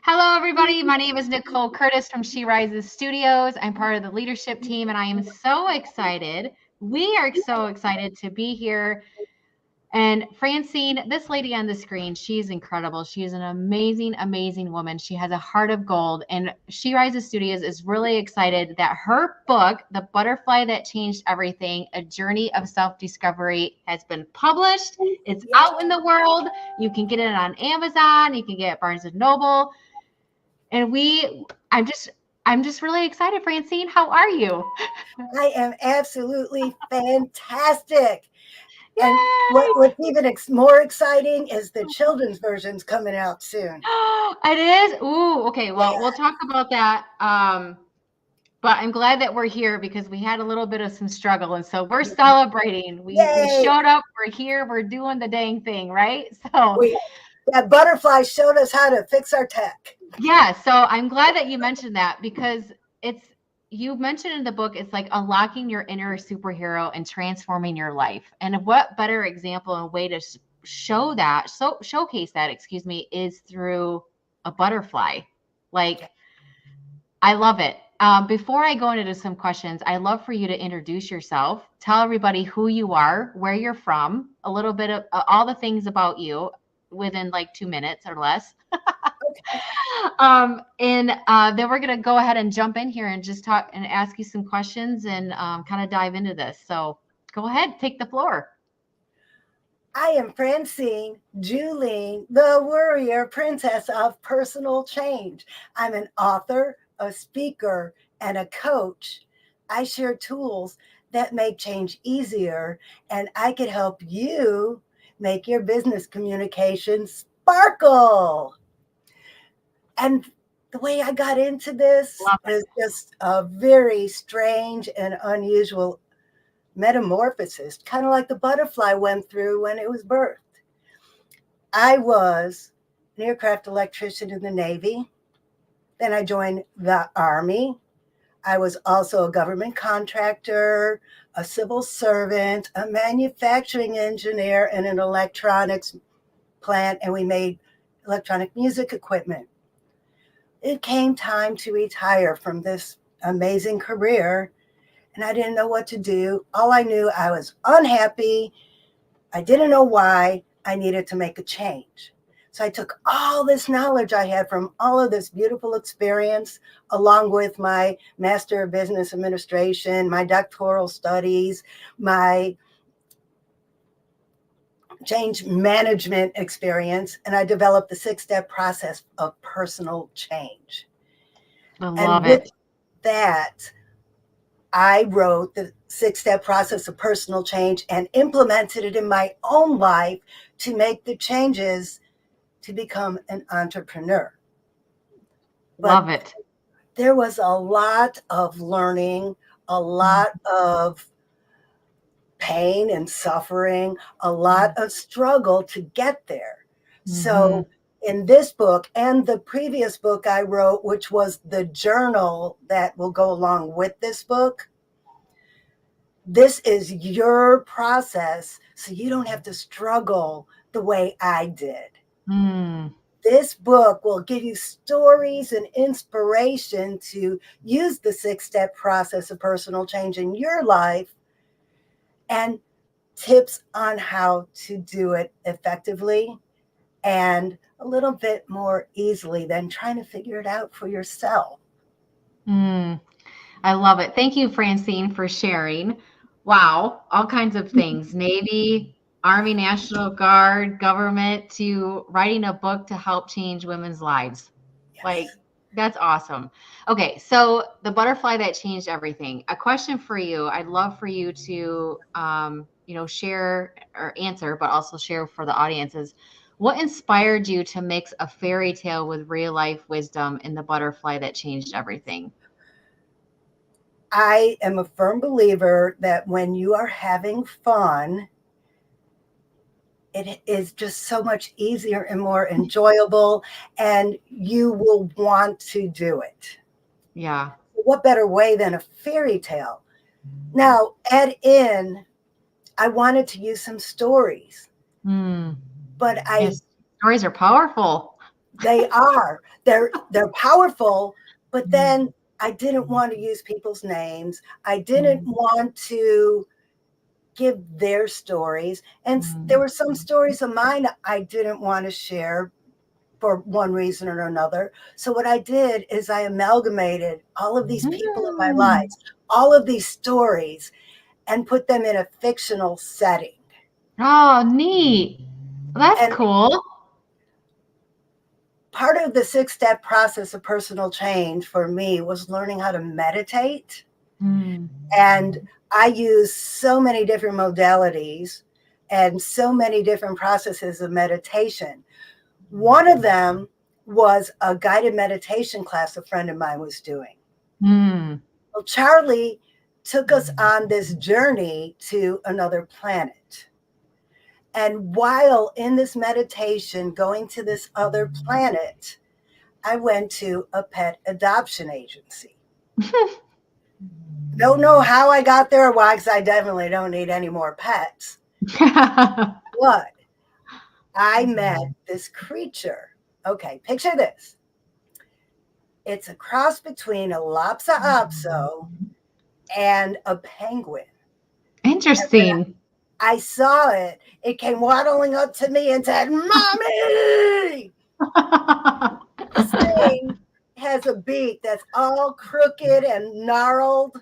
Hello, everybody. My name is Nicole Curtis from She Rises Studios. I'm part of the leadership team, and I am so excited. We are so excited to be here. And Francine, this lady on the screen, she's incredible. She is an amazing, amazing woman. She has a heart of gold. And She Rises Studios is really excited that her book, The Butterfly That Changed Everything, A Journey of Self-Discovery, has been published. It's out in the world. You can get it on Amazon. You can get it at Barnes & Noble. And I'm just really excited, Francine. How are you? I am absolutely fantastic. And Yay! what's even more exciting is the children's version's coming out soon. It is? Ooh, okay. Yeah, Well, we'll talk about that. But I'm glad that we're here because we had a little bit of some struggle. And so we're celebrating. We yay! showed up, we're here, we're doing the dang thing, right? So We that butterfly showed us how to fix our tech. yeah, so I'm glad that you mentioned that because it's you mentioned in the book it's like unlocking your inner superhero and transforming your life. And what better example and way to showcase that, excuse me, is through a butterfly. Like I love it. Before I go into some questions, I'd love for you to introduce yourself, tell everybody who you are, where you're from, a little bit of all the things about you within like 2 minutes or less. And then we're going to go ahead and jump in here and just talk and ask you some questions and kind of dive into this. So go ahead, take the floor. I am Francine Juhlin, the warrior princess of personal change. I'm an author, a speaker, and a coach. I share tools that make change easier, and I could help you make your business communication sparkle. And the way I got into this Love it. is just a very strange and unusual metamorphosis, kind of like the butterfly went through when it was birthed. I was an aircraft electrician in the Navy. Then I joined the Army. I was also a government contractor, a civil servant, a manufacturing engineer, and an electronics plant, and we made electronic music equipment. It came time to retire from this amazing career, and I didn't know what to do. All I knew, I was unhappy. I didn't know why. I needed to make a change. So I took all this knowledge I had from all of this beautiful experience, along with my Master of Business Administration, my doctoral studies, my change management experience, and I developed the 6-step process of personal change. I And love with it. that, I wrote the 6-step process of personal change and implemented it in my own life to make the changes to become an entrepreneur. But Love it. there was a lot of learning, a lot of pain and suffering, a lot of struggle to get there. Mm-hmm. So, in this book and the previous book I wrote, which was the journal that will go along with this book, this is your process so you don't have to struggle the way I did. Mm. This book will give you stories and inspiration to use the 6-step process of personal change in your life and tips on how to do it effectively and a little bit more easily than trying to figure it out for yourself. Mm. I love it. Thank you, Francine, for sharing. Wow, all kinds of things. Navy, Army, National Guard, government, to writing a book to help change women's lives. Like, Yes. that's awesome. Okay, so the butterfly that changed everything. A question for you. I'd love for you to, share or answer, but also share for the audiences. What inspired you to mix a fairy tale with real life wisdom in the butterfly that changed everything? I am a firm believer that when you are having fun, it is just so much easier and more enjoyable, and you will want to do it. Yeah. What better way than a fairy tale? Now, add in, I wanted to use some stories, Mm. but Yes. Stories are powerful. They are. They're powerful, but then I didn't want to use people's names. I didn't want to give their stories. And there were some stories of mine I didn't want to share for one reason or another. So what I did is I amalgamated all of these people in my lives, all of these stories, and put them in a fictional setting. Oh, neat. That's And cool. part of the 6-step process of personal change for me was learning how to meditate. And I use so many different modalities and so many different processes of meditation. One of them was a guided meditation class a friend of mine was doing. Well, Charlie took us on this journey to another planet. And while in this meditation, going to this other planet, I went to a pet adoption agency. Don't know how I got there or why, because I definitely don't need any more pets. But I met this creature. Okay, picture this. It's a cross between a Lhasa Apso and a penguin. Interesting. I saw it. It came waddling up to me and said, "Mommy!" This thing has a beak that's all crooked and gnarled,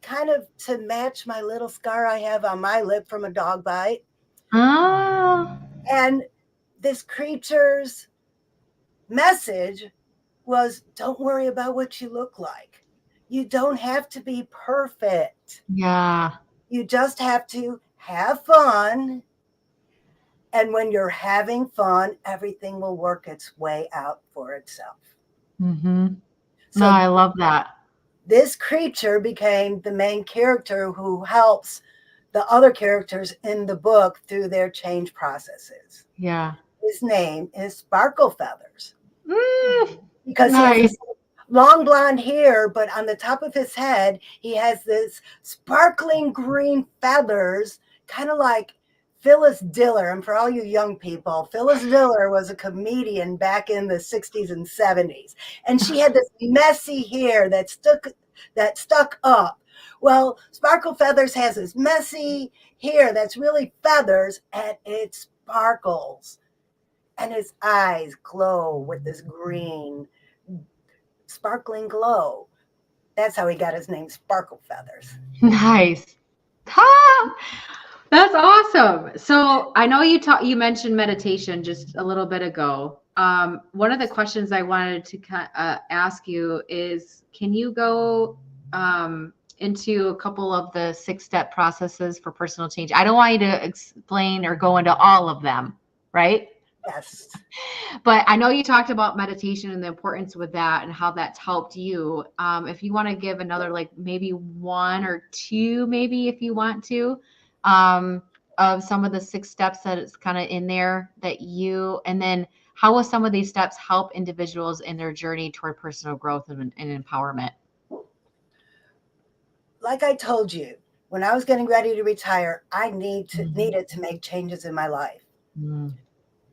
kind of to match my little scar I have on my lip from a dog bite. Oh. And this creature's message was, don't worry about what you look like. You don't have to be perfect. Yeah. You just have to have fun. And when you're having fun, everything will work its way out for itself. No, I love that. This creature became the main character who helps the other characters in the book through their change processes. Yeah. His name is Sparkle Feathers. Because nice. he has long blonde hair, but on the top of his head, he has this sparkling green feathers, kind of like Phyllis Diller. And for all you young people, Phyllis Diller was a comedian back in the 60s and 70s. And she had this messy hair that stuck up. Well, Sparkle Feathers has this messy hair that's really feathers, and it sparkles. And his eyes glow with this green, sparkling glow. That's how he got his name, Sparkle Feathers. Nice. Ha! That's awesome. So I know you mentioned meditation just a little bit ago. One of the questions I wanted to ask you is, can you go into a couple of the 6-step processes for personal change? I don't want you to explain or go into all of them, right? Yes. But I know you talked about meditation and the importance with that and how that's helped you. If you want to give another, like maybe one or two, maybe if you want to, of some of the 6 steps that it's kind of in there and then how will some of these steps help individuals in their journey toward personal growth and empowerment? Like I told you, when I was getting ready to retire, I needed to make changes in my life.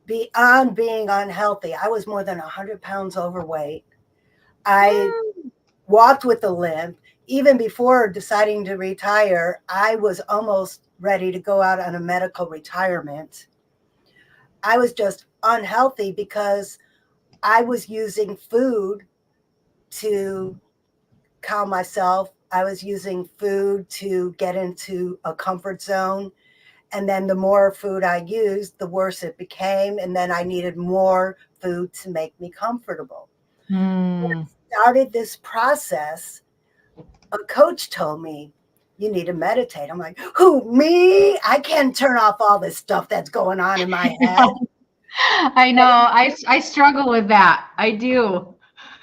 Beyond being unhealthy, I was more than 100 pounds overweight. I walked with a limp. Even before deciding to retire, I was almost ready to go out on a medical retirement. I was just unhealthy because I was using food to calm myself. I was using food to get into a comfort zone. And then the more food I used, the worse it became. And then I needed more food to make me comfortable. When I started this process, a coach told me, you need to meditate. I'm like, who, me? I can't turn off all this stuff that's going on in my head. I know. I struggle with that. I do.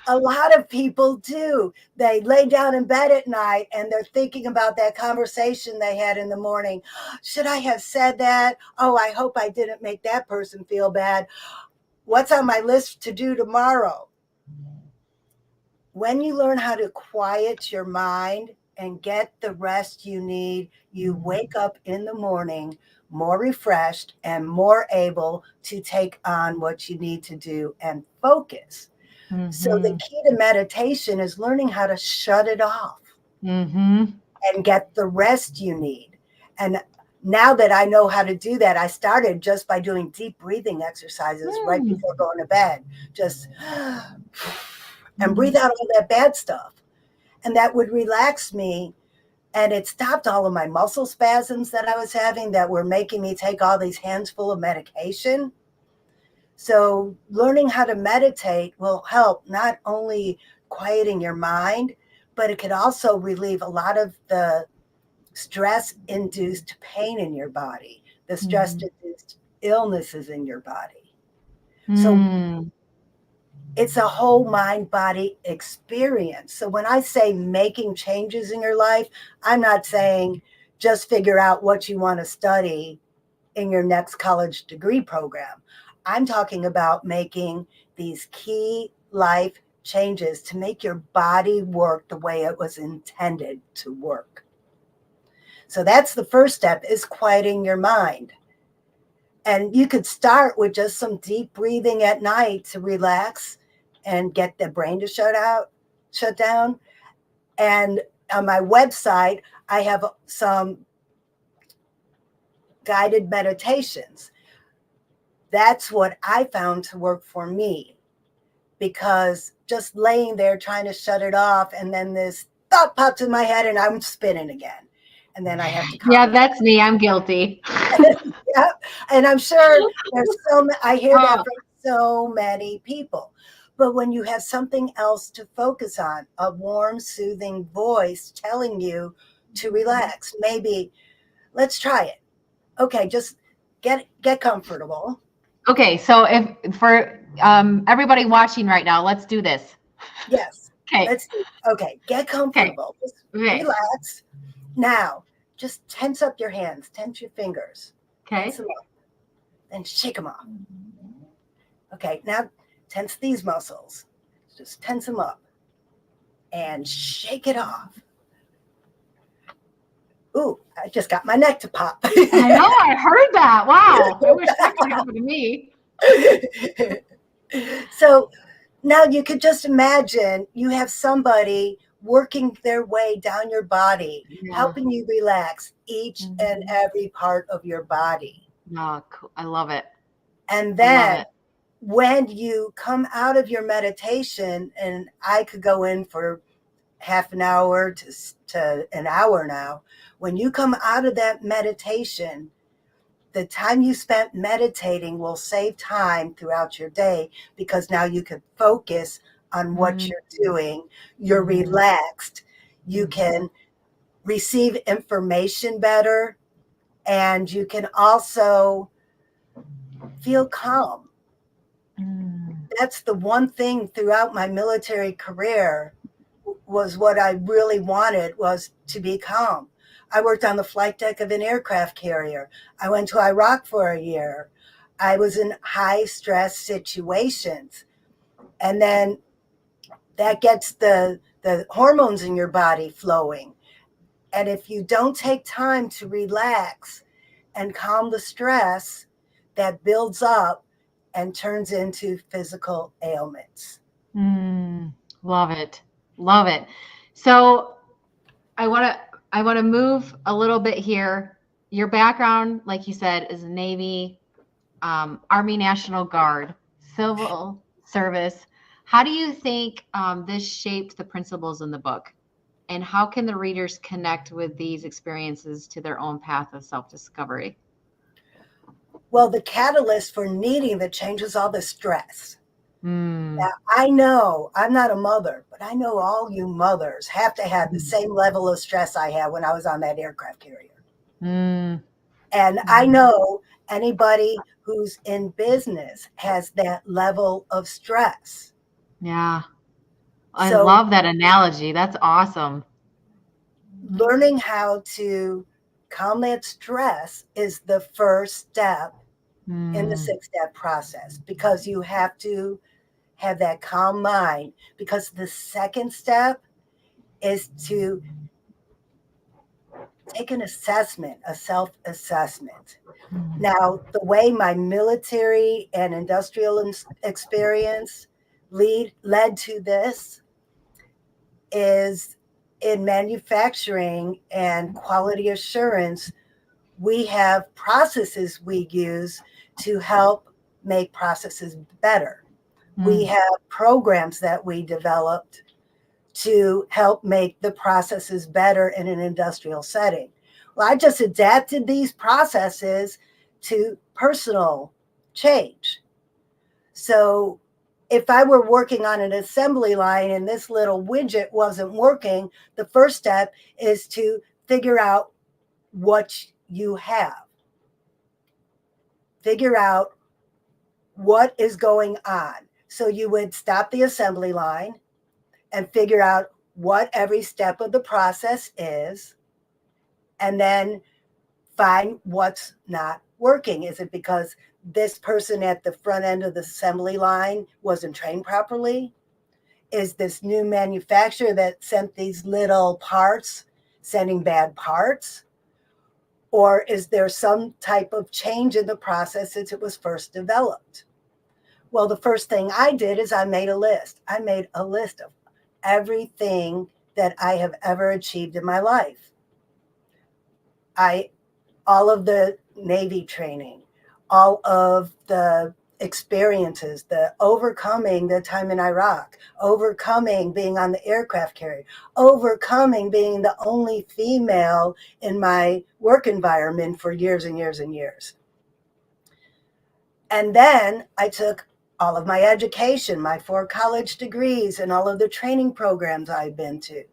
A lot of people do. They lay down in bed at night and they're thinking about that conversation they had in the morning. Should I have said that? Oh, I hope I didn't make that person feel bad. What's on my list to do tomorrow? When you learn how to quiet your mind and get the rest you need, you wake up in the morning more refreshed, and more able to take on what you need to do and focus. So the key to meditation is learning how to shut it off and get the rest you need. And now that I know how to do that, I started just by doing deep breathing exercises right before going to bed. Just and breathe out all that bad stuff. And that would relax me. And it stopped all of my muscle spasms that I was having that were making me take all these hands full of medication. So learning how to meditate will help not only quieting your mind, but it could also relieve a lot of the stress-induced pain in your body, the stress-induced illnesses in your body. So it's a whole mind-body experience. So when I say making changes in your life, I'm not saying just figure out what you want to study in your next college degree program. I'm talking about making these key life changes to make your body work the way it was intended to work. So that's the first step, is quieting your mind. And you could start with just some deep breathing at night to relax and get the brain to shut down. And on my website, I have some guided meditations. That's what I found to work for me, because just laying there trying to shut it off, and then this thought pops in my head and I'm spinning again. And then I have to calm Yeah, that's me. I'm guilty. Yeah. And I'm sure I hear that from so many people. But when you have something else to focus on, a warm, soothing voice telling you to relax, maybe let's try it. Okay, just get comfortable. Okay, so if for everybody watching right now, let's do this. Yes. Okay. Okay, get comfortable. Just relax. Now, just tense up your hands, tense your fingers. Okay. Tense them up. Then shake them off. Okay, now tense these muscles. Just tense them up and shake it off. Ooh, I just got my neck to pop. I know, I heard that. Wow. I wish that could happen to me. So now you could just imagine you have somebody working their way down your body, helping you relax each and every part of your body. Oh, cool. I love it. And then when you come out of your meditation, and I could go in for half an hour to an hour now, when you come out of that meditation, the time you spent meditating will save time throughout your day, because now you can focus on what you're doing. You're relaxed. You can receive information better, and you can also feel calm. That's the one thing throughout my military career was what I really wanted, was to be calm. I worked on the flight deck of an aircraft carrier. I went to Iraq for a year. I was in high stress situations. And then that gets the hormones in your body flowing. And if you don't take time to relax and calm the stress, that builds up and turns into physical ailments. Love it. Love it. So I want to move a little bit here. Your background, like you said, is Navy, Army National Guard, civil service. How do you think this shaped the principles in the book? And how can the readers connect with these experiences to their own path of self-discovery? Well, the catalyst for needing the change is all the stress. Now, I know I'm not a mother, but I know all you mothers have to have the same level of stress I had when I was on that aircraft carrier. And I know anybody who's in business has that level of stress. Yeah. I love that analogy. That's awesome. Learning how to calm that stress is the first step in the 6-step process, because you have to have that calm mind, because the second step is to take an assessment, a self-assessment. Mm. Now, the way my military and industrial experience led to this is in manufacturing and quality assurance, we have processes we use to help make processes better. We Mm. have programs that we developed to help make the processes better in an industrial setting. Well, I just adapted these processes to personal change. So if I were working on an assembly line and this little widget wasn't working, the first step is to figure out what you have. Figure out what is going on. So you would stop the assembly line and figure out what every step of the process is, and then find what's not working. Is it because this person at the front end of the assembly line wasn't trained properly? Is this new manufacturer that sent these little parts sending bad parts? Or is there some type of change in the process since it was first developed? Well, the first thing I did is I made a list. I made a list of everything that I have ever achieved in my life. All of the Navy training, all of the experiences, the overcoming the time in Iraq, overcoming being on the aircraft carrier, overcoming being the only female in my work environment for years and years and years. And then I took all of my education, my 4 college degrees, and all of the training programs I've been to.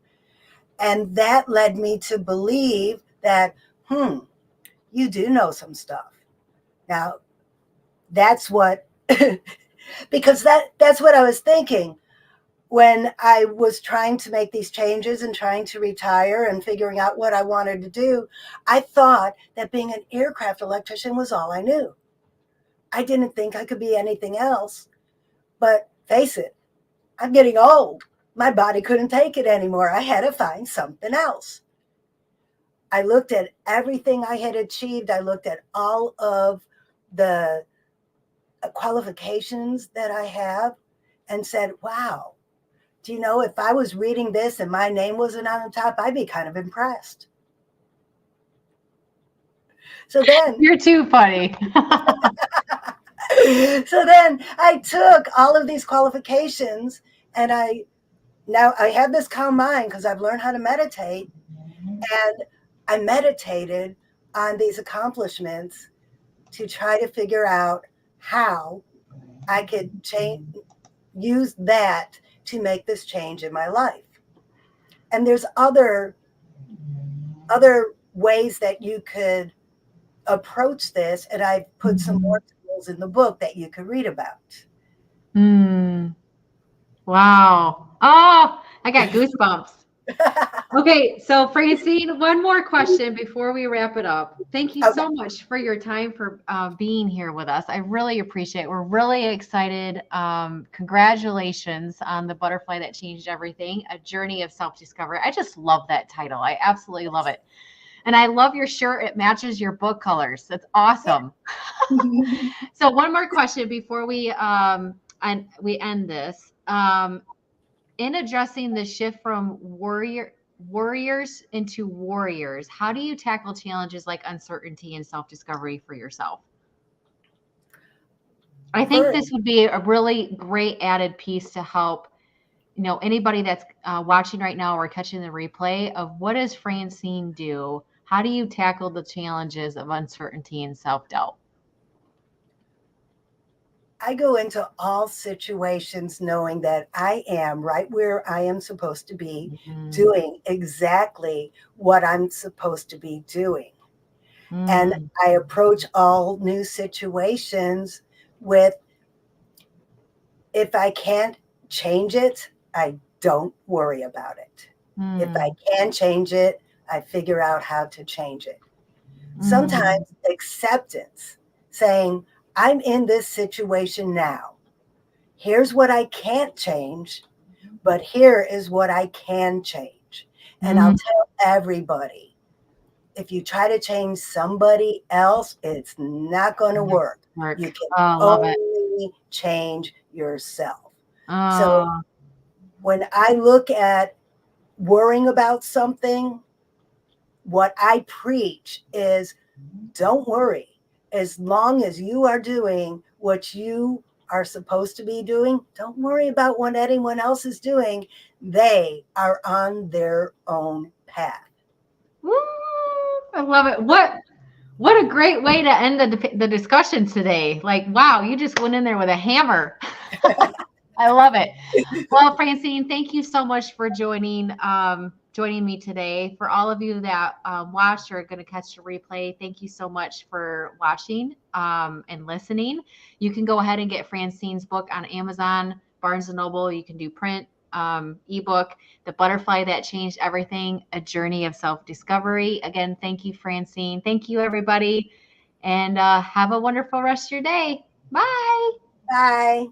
And that led me to believe that, you do know some stuff. Now, that's what, because that's what I was thinking when I was trying to make these changes and trying to retire and figuring out what I wanted to do. I thought that being an aircraft electrician was all I knew. I didn't think I could be anything else. But face it, I'm getting old. My body couldn't take it anymore. I had to find something else. I looked at everything I had achieved. I looked at all of the qualifications that I have and said, wow, do you know, if I was reading this and my name wasn't on the top, I'd be kind of impressed. So then You're too funny. so then I took all of these qualifications and now I have this calm mind because I've learned how to meditate, and I meditated on these accomplishments to try to figure out how I could use that to make this change in my life. And there's other ways that you could approach this, and I've put some more tools in the book that you could read about. Wow. Oh, I got goosebumps. Okay, so Francine, one more question before we wrap it up. Thank you Okay. so much for your time, for being here with us. I really appreciate it. We're really excited. Congratulations on The Butterfly That Changed Everything, A Journey of Self-Discovery. I just love that title. I absolutely love it. And I love your shirt. It matches your book colors. That's awesome. So one more question before we end this. In addressing the shift from warriors into warriors, how do you tackle challenges like uncertainty and self-discovery for yourself? I think this would be a really great added piece to help, anybody that's watching right now or catching the replay of what does Francine do? How do you tackle the challenges of uncertainty and self-doubt? I go into all situations knowing that I am right where I am supposed to be, doing exactly what I'm supposed to be doing. And I approach all new situations with, if I can't change it, I don't worry about it. If I can change it, I figure out how to change it. Sometimes acceptance, saying, I'm in this situation now. Here's what I can't change, but here is what I can change. And I'll tell everybody, if you try to change somebody else, it's not going to work. You can love it. only change yourself. Oh. So when I look at worrying about something, what I preach is don't worry. As long as you are doing what you are supposed to be doing, don't worry about what anyone else is doing. They are on their own path. Woo, I love it. What a great way to end the discussion today. Like, wow, you just went in there with a hammer. I love it. Well, Francine, thank you so much for joining me today. For all of you that watched or are going to catch the replay, thank you so much for watching and listening. You can go ahead and get Francine's book on Amazon, Barnes & Noble. You can do print, ebook, The Butterfly That Changed Everything, A Journey of Self-Discovery. Again, thank you, Francine. Thank you, everybody. And have a wonderful rest of your day. Bye. Bye.